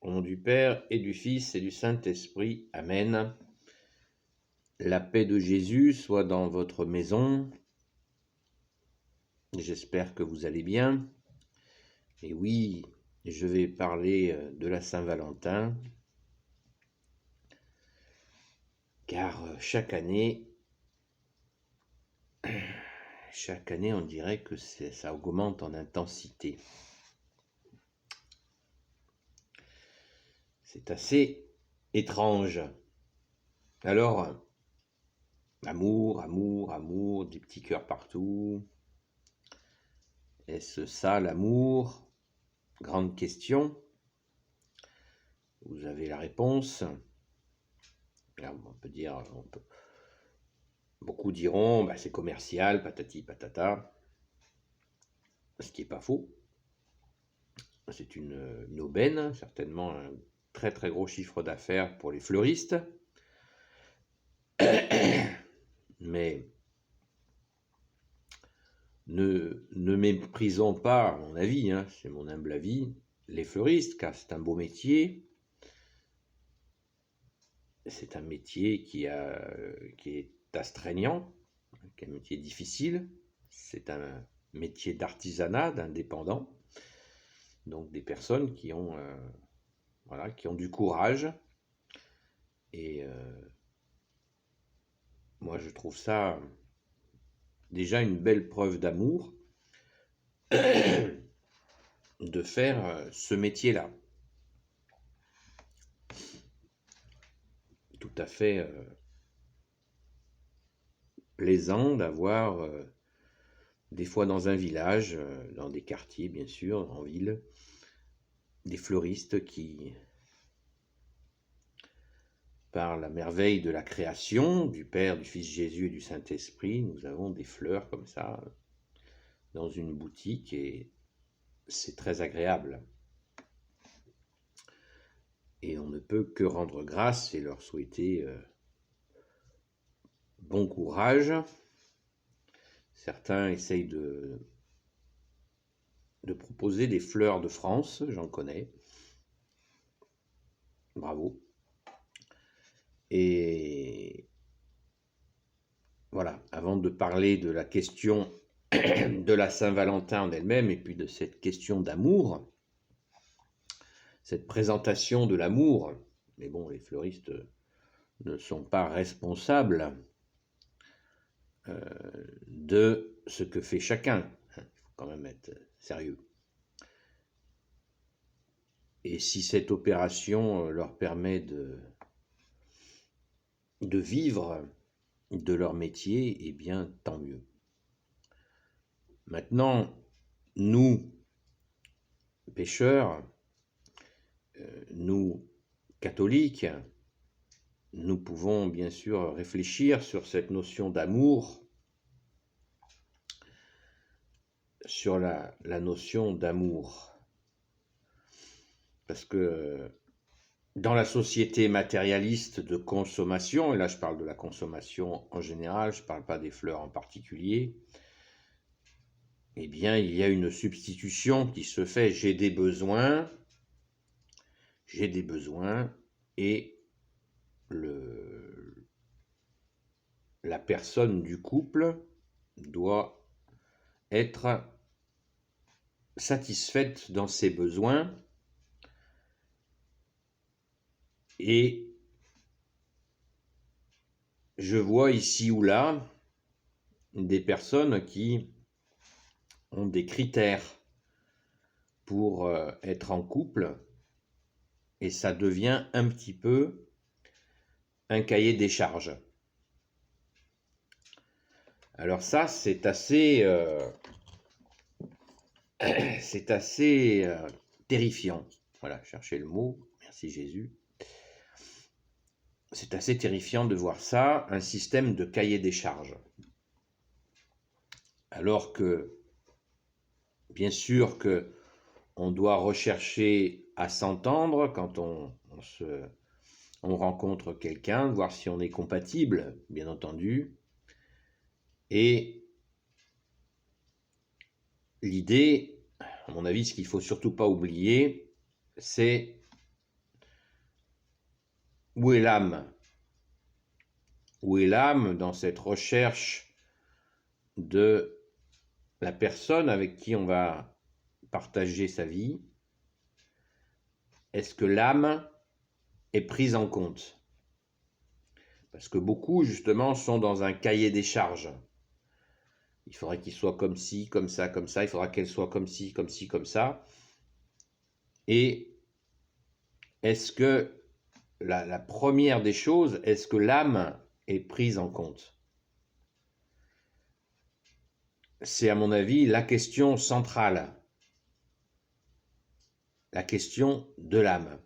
Au nom du Père et du Fils et du Saint-Esprit. Amen. La paix de Jésus soit dans votre maison. J'espère que vous allez bien. Et oui, je vais parler de la Saint-Valentin, car chaque année, on dirait que ça augmente en intensité. C'est assez étrange. Alors, amour, amour, amour, des petits cœurs partout. Est-ce ça l'amour? Grande question. Vous avez la réponse. Alors, on peut dire, beaucoup diront, c'est commercial, patati patata, ce qui n'est pas faux. C'est une aubaine, certainement un très très gros chiffre d'affaires pour les fleuristes. Mais ne méprisons pas, à mon avis, c'est mon humble avis, les fleuristes, car c'est un beau métier. C'est un métier qui est astreignant, qui est un métier difficile. C'est un métier d'artisanat, d'indépendant. Donc des personnes qui ont du courage. Et moi, je trouve ça déjà une belle preuve d'amour de faire ce métier-là. Tout à fait plaisant d'avoir, des fois dans un village, dans des quartiers bien sûr, en ville, des fleuristes qui, par la merveille de la création, du Père, du Fils Jésus et du Saint-Esprit, nous avons des fleurs comme ça dans une boutique et c'est très agréable. Et on ne peut que rendre grâce et leur souhaiter bon courage. Certains essayent de proposer des fleurs de France, j'en connais. Bravo. Et voilà, avant de parler de la question de la Saint-Valentin en elle-même et puis de cette question d'amour, cette présentation de l'amour, mais bon, les fleuristes ne sont pas responsables de ce que fait chacun. Il faut quand même être sérieux. Et si cette opération leur permet de vivre de leur métier, eh bien, tant mieux. Maintenant, nous, pécheurs, nous, catholiques, nous pouvons bien sûr réfléchir sur cette notion d'amour, sur la notion d'amour. Parce que dans la société matérialiste de consommation, et là je parle de la consommation en général, je ne parle pas des fleurs en particulier, eh bien il y a une substitution qui se fait. J'ai des besoins, et la personne du couple doit être satisfaite dans ses besoins et je vois ici ou là des personnes qui ont des critères pour être en couple et ça devient un petit peu un cahier des charges. Alors ça, c'est assez terrifiant. Voilà, cherchez le mot, merci Jésus. C'est assez terrifiant de voir ça, un système de cahier des charges. Alors que, bien sûr que on doit rechercher à s'entendre quand on rencontre quelqu'un, voir si on est compatible, bien entendu. Et l'idée, à mon avis, ce qu'il ne faut surtout pas oublier, c'est Où est l'âme? Où est l'âme dans cette recherche de la personne avec qui on va partager sa vie? Est-ce que l'âme est prise en compte? Parce que beaucoup, justement, sont dans un cahier des charges. Il faudrait qu'il soit comme ci, comme ça, comme ça. Il faudra qu'elle soit comme ci, comme ci, comme ça. Et est-ce que la première des choses, est-ce que l'âme est prise en compte? C'est à mon avis la question centrale, la question de l'âme.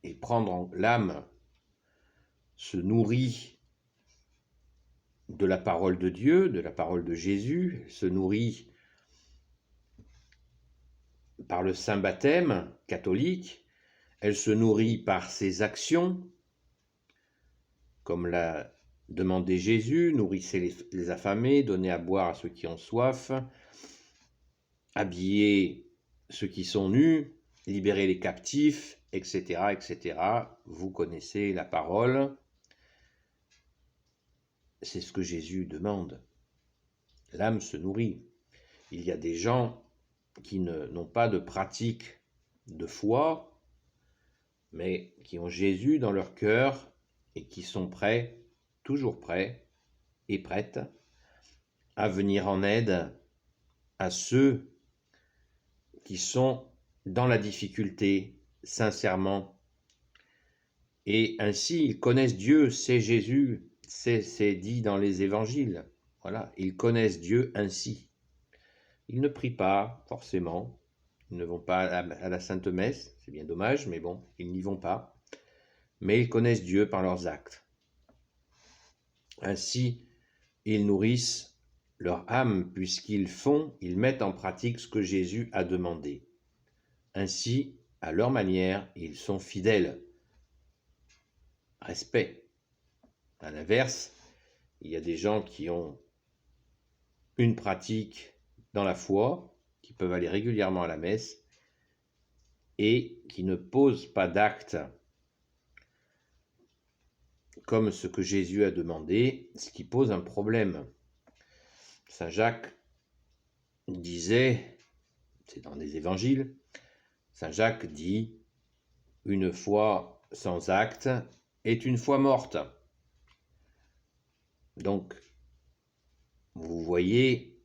Et prendre l'âme se nourrit de la parole de Dieu, de la parole de Jésus, se nourrit par le saint baptême catholique, elle se nourrit par ses actions, comme l'a demandé Jésus, nourrissez les affamés, donnez à boire à ceux qui ont soif, habillez ceux qui sont nus, libérez les captifs, etc., etc. Vous connaissez la parole. C'est ce que Jésus demande. L'âme se nourrit. Il y a des gens qui n'ont pas de pratique de foi, mais qui ont Jésus dans leur cœur et qui sont prêts, toujours prêts et prêtes à venir en aide à ceux qui sont dans la difficulté, sincèrement. Et ainsi, ils connaissent Dieu, c'est Jésus, c'est dit dans les évangiles. Voilà, ils connaissent Dieu ainsi. Ils ne prient pas, forcément. Ils ne vont pas à la Sainte Messe, c'est bien dommage, mais bon, ils n'y vont pas. Mais ils connaissent Dieu par leurs actes. Ainsi, ils nourrissent leur âme, ils mettent en pratique ce que Jésus a demandé. Ainsi, à leur manière, ils sont fidèles. Respect. À l'inverse, il y a des gens qui ont une pratique dans la foi, qui peuvent aller régulièrement à la messe, et qui ne posent pas d'actes comme ce que Jésus a demandé, ce qui pose un problème. Saint Jacques disait, c'est dans les évangiles, Saint Jacques dit, une foi sans acte est une foi morte. Donc, vous voyez,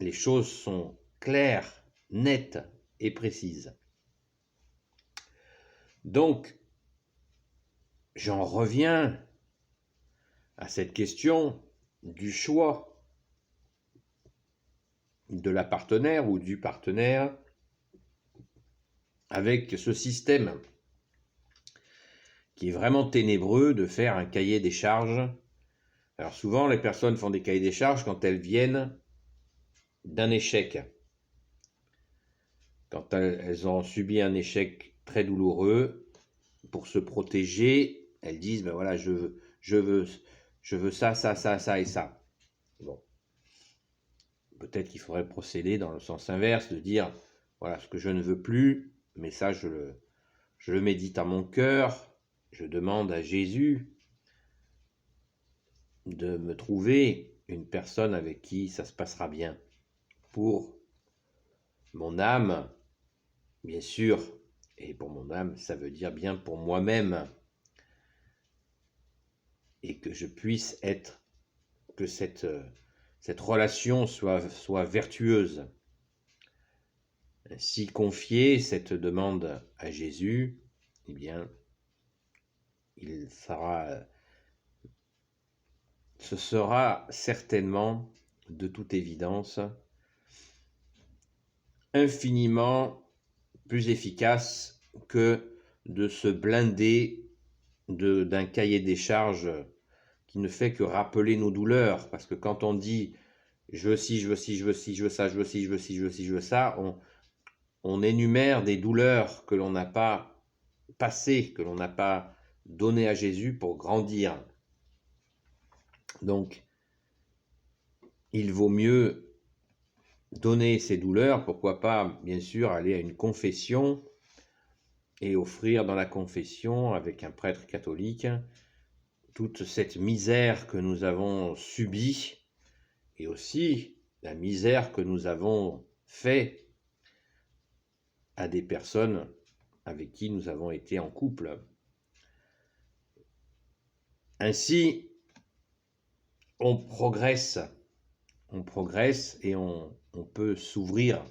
les choses sont claires, nettes et précises. Donc, j'en reviens à cette question du choix de la partenaire ou du partenaire avec ce système qui est vraiment ténébreux de faire un cahier des charges. Alors souvent, les personnes font des cahiers des charges quand elles viennent d'un échec. Quand elles ont subi un échec très douloureux, pour se protéger, elles disent, ben voilà, je veux ça, ça, ça, ça et ça. Bon. Peut-être qu'il faudrait procéder dans le sens inverse, de dire, voilà, ce que je ne veux plus, mais ça, je le médite à mon cœur, je demande à Jésus de me trouver une personne avec qui ça se passera bien. Pour mon âme, bien sûr, et pour mon âme, ça veut dire bien pour moi-même, et que je puisse être, que cette relation soit vertueuse. Si confier cette demande à Jésus, eh bien, ce sera certainement, de toute évidence, infiniment plus efficace que de se blinder d'un cahier des charges qui ne fait que rappeler nos douleurs. Parce que quand on dit je veux ci, je veux ci, je veux ci, je veux ça, je veux ci, je veux ci, je veux ci, je veux ça, on énumère des douleurs que l'on n'a pas passées, que l'on n'a pas données à Jésus pour grandir. Donc, il vaut mieux donner ces douleurs, pourquoi pas, bien sûr, aller à une confession et offrir dans la confession avec un prêtre catholique toute cette misère que nous avons subie et aussi la misère que nous avons fait à des personnes avec qui nous avons été en couple. Ainsi, on progresse et on peut s'ouvrir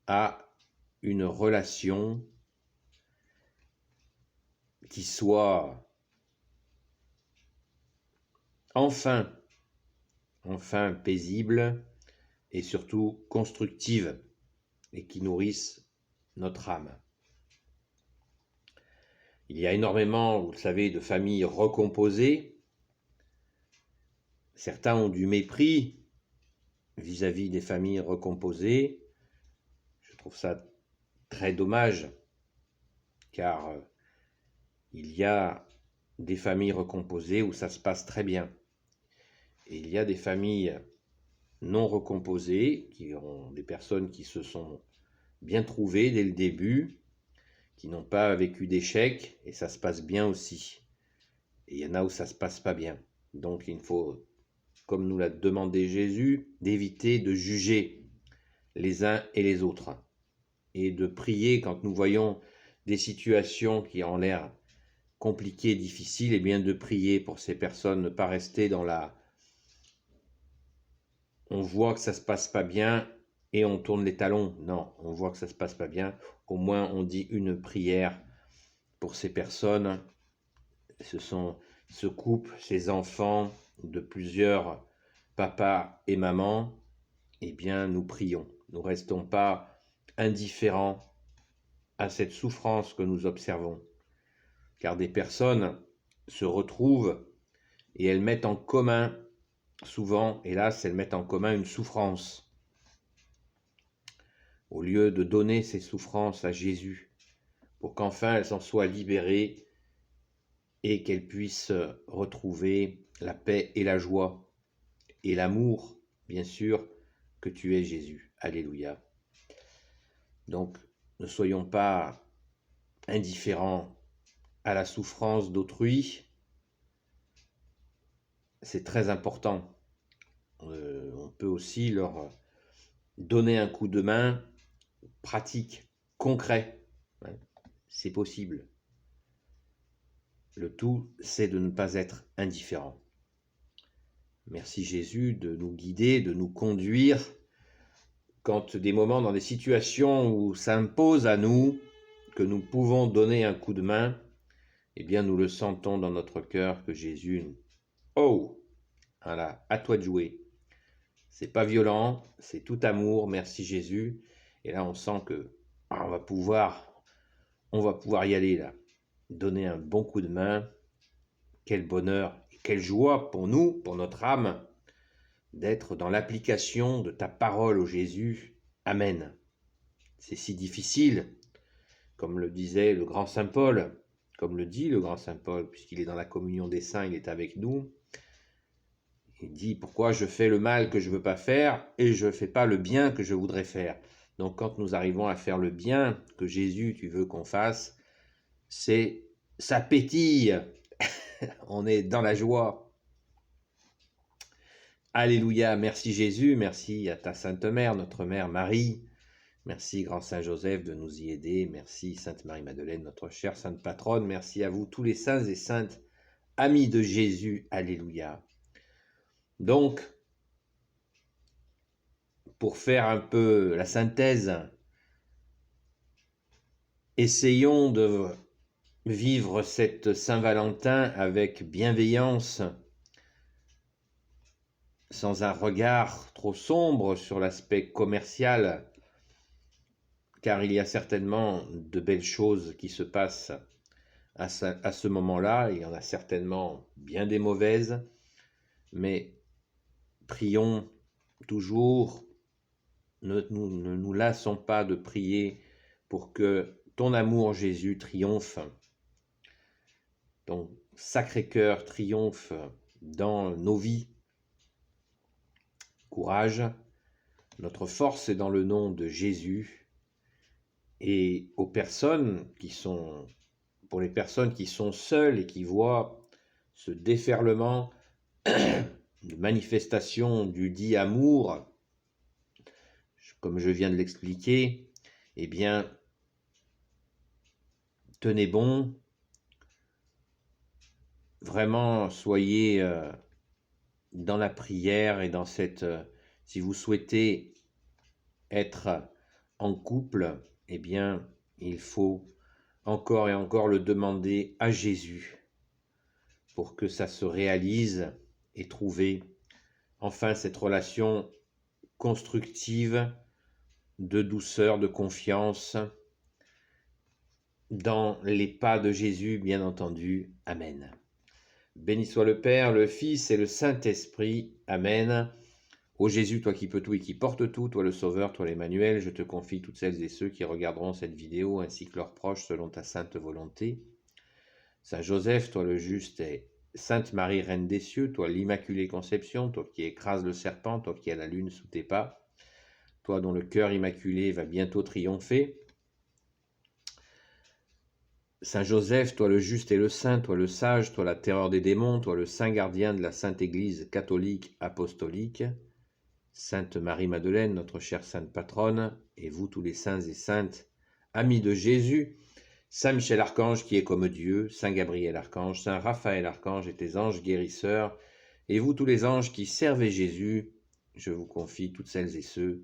à une relation qui soit enfin paisible et surtout constructive et qui nourrisse notre âme. Il y a énormément, vous le savez, de familles recomposées. Certains ont du mépris vis-à-vis des familles recomposées. Je trouve ça très dommage, car il y a des familles recomposées où ça se passe très bien. Et il y a des familles non recomposées, qui ont des personnes qui se sont bien trouvées dès le début, qui n'ont pas vécu d'échecs, et ça se passe bien aussi. Et il y en a où ça se passe pas bien. Donc il faut, comme nous l'a demandé Jésus, d'éviter de juger les uns et les autres, et de prier quand nous voyons des situations qui ont l'air compliquées, difficiles, et bien de prier pour ces personnes, ne pas rester dans la... On voit que ça se passe pas bien et on tourne les talons. Non, on voit que ça se passe pas bien. Au moins, on dit une prière pour ces personnes. Ce sont ce couple, ces enfants de plusieurs papas et mamans. Eh bien, nous prions. Nous ne restons pas indifférents à cette souffrance que nous observons. Car des personnes se retrouvent et elles mettent en commun, souvent, hélas, elles mettent en commun une souffrance. Au lieu de donner ces souffrances à Jésus, pour qu'enfin elles en soient libérées et qu'elles puissent retrouver la paix et la joie et l'amour, bien sûr, que tu es Jésus. Alléluia. Donc, ne soyons pas indifférents à la souffrance d'autrui. C'est très important. On peut aussi leur donner un coup de main pratique, concret. C'est possible. Le tout, c'est de ne pas être indifférent. Merci Jésus de nous guider, de nous conduire quand des moments, dans des situations où ça impose à nous que nous pouvons donner un coup de main, eh bien nous le sentons dans notre cœur que Jésus nous... Oh, voilà, à toi de jouer. C'est pas violent, c'est tout amour, merci Jésus. Et là on sent que on va pouvoir y aller là. Donner un bon coup de main. Quel bonheur et quelle joie pour nous, pour notre âme, d'être dans l'application de ta parole, ô Jésus. Amen. C'est si difficile, comme le disait le grand Saint Paul, comme le dit le grand Saint Paul, puisqu'il est dans la communion des saints, il est avec nous. Il dit, pourquoi je fais le mal que je ne veux pas faire et je ne fais pas le bien que je voudrais faire. Donc quand nous arrivons à faire le bien que Jésus, tu veux qu'on fasse, ça pétille. On est dans la joie. Alléluia, merci Jésus, merci à ta Sainte Mère, notre Mère Marie. Merci Grand Saint Joseph de nous y aider. Merci Sainte Marie-Madeleine, notre chère Sainte Patronne. Merci à vous tous les saints et saintes, amis de Jésus. Alléluia. Donc, pour faire un peu la synthèse, essayons de vivre cette Saint-Valentin avec bienveillance, sans un regard trop sombre sur l'aspect commercial, car il y a certainement de belles choses qui se passent à ce moment-là. Il y en a certainement bien des mauvaises, mais prions toujours, ne nous lassons pas de prier pour que ton amour, Jésus, triomphe, ton Sacré-Cœur triomphe dans nos vies. Courage, notre force est dans le nom de Jésus. Et aux personnes pour les personnes qui sont seules et qui voient ce déferlement de manifestation du dit amour, comme je viens de l'expliquer, eh bien, tenez bon, vraiment soyez dans la prière et dans cette... si vous souhaitez être en couple, eh bien, il faut encore et encore le demander à Jésus pour que ça se réalise et trouver enfin cette relation constructive, de douceur, de confiance, dans les pas de Jésus, bien entendu. Amen. Béni soit le Père, le Fils et le Saint-Esprit. Amen. Ô Jésus, toi qui peux tout et qui portes tout, toi le Sauveur, toi l'Emmanuel, je te confie toutes celles et ceux qui regarderont cette vidéo ainsi que leurs proches selon ta sainte volonté. Saint Joseph, toi le juste et Sainte Marie, Reine des cieux, toi l'Immaculée Conception, toi qui écrases le serpent, toi qui as la lune sous tes pas, toi dont le cœur immaculé va bientôt triompher. Saint Joseph, toi le juste et le saint, toi le sage, toi la terreur des démons, toi le saint gardien de la Sainte Église catholique apostolique, Sainte Marie-Madeleine, notre chère sainte patronne, et vous tous les saints et saintes, amis de Jésus, Saint Michel Archange qui est comme Dieu, Saint Gabriel Archange, Saint Raphaël Archange et tes anges guérisseurs, et vous tous les anges qui servez Jésus, je vous confie toutes celles et ceux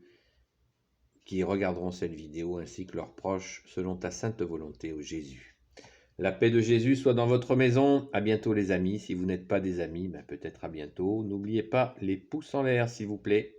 qui regarderont cette vidéo ainsi que leurs proches selon ta sainte volonté, ô Jésus. La paix de Jésus soit dans votre maison. À bientôt les amis. Si vous n'êtes pas des amis, peut-être à bientôt. N'oubliez pas les pouces en l'air s'il vous plaît.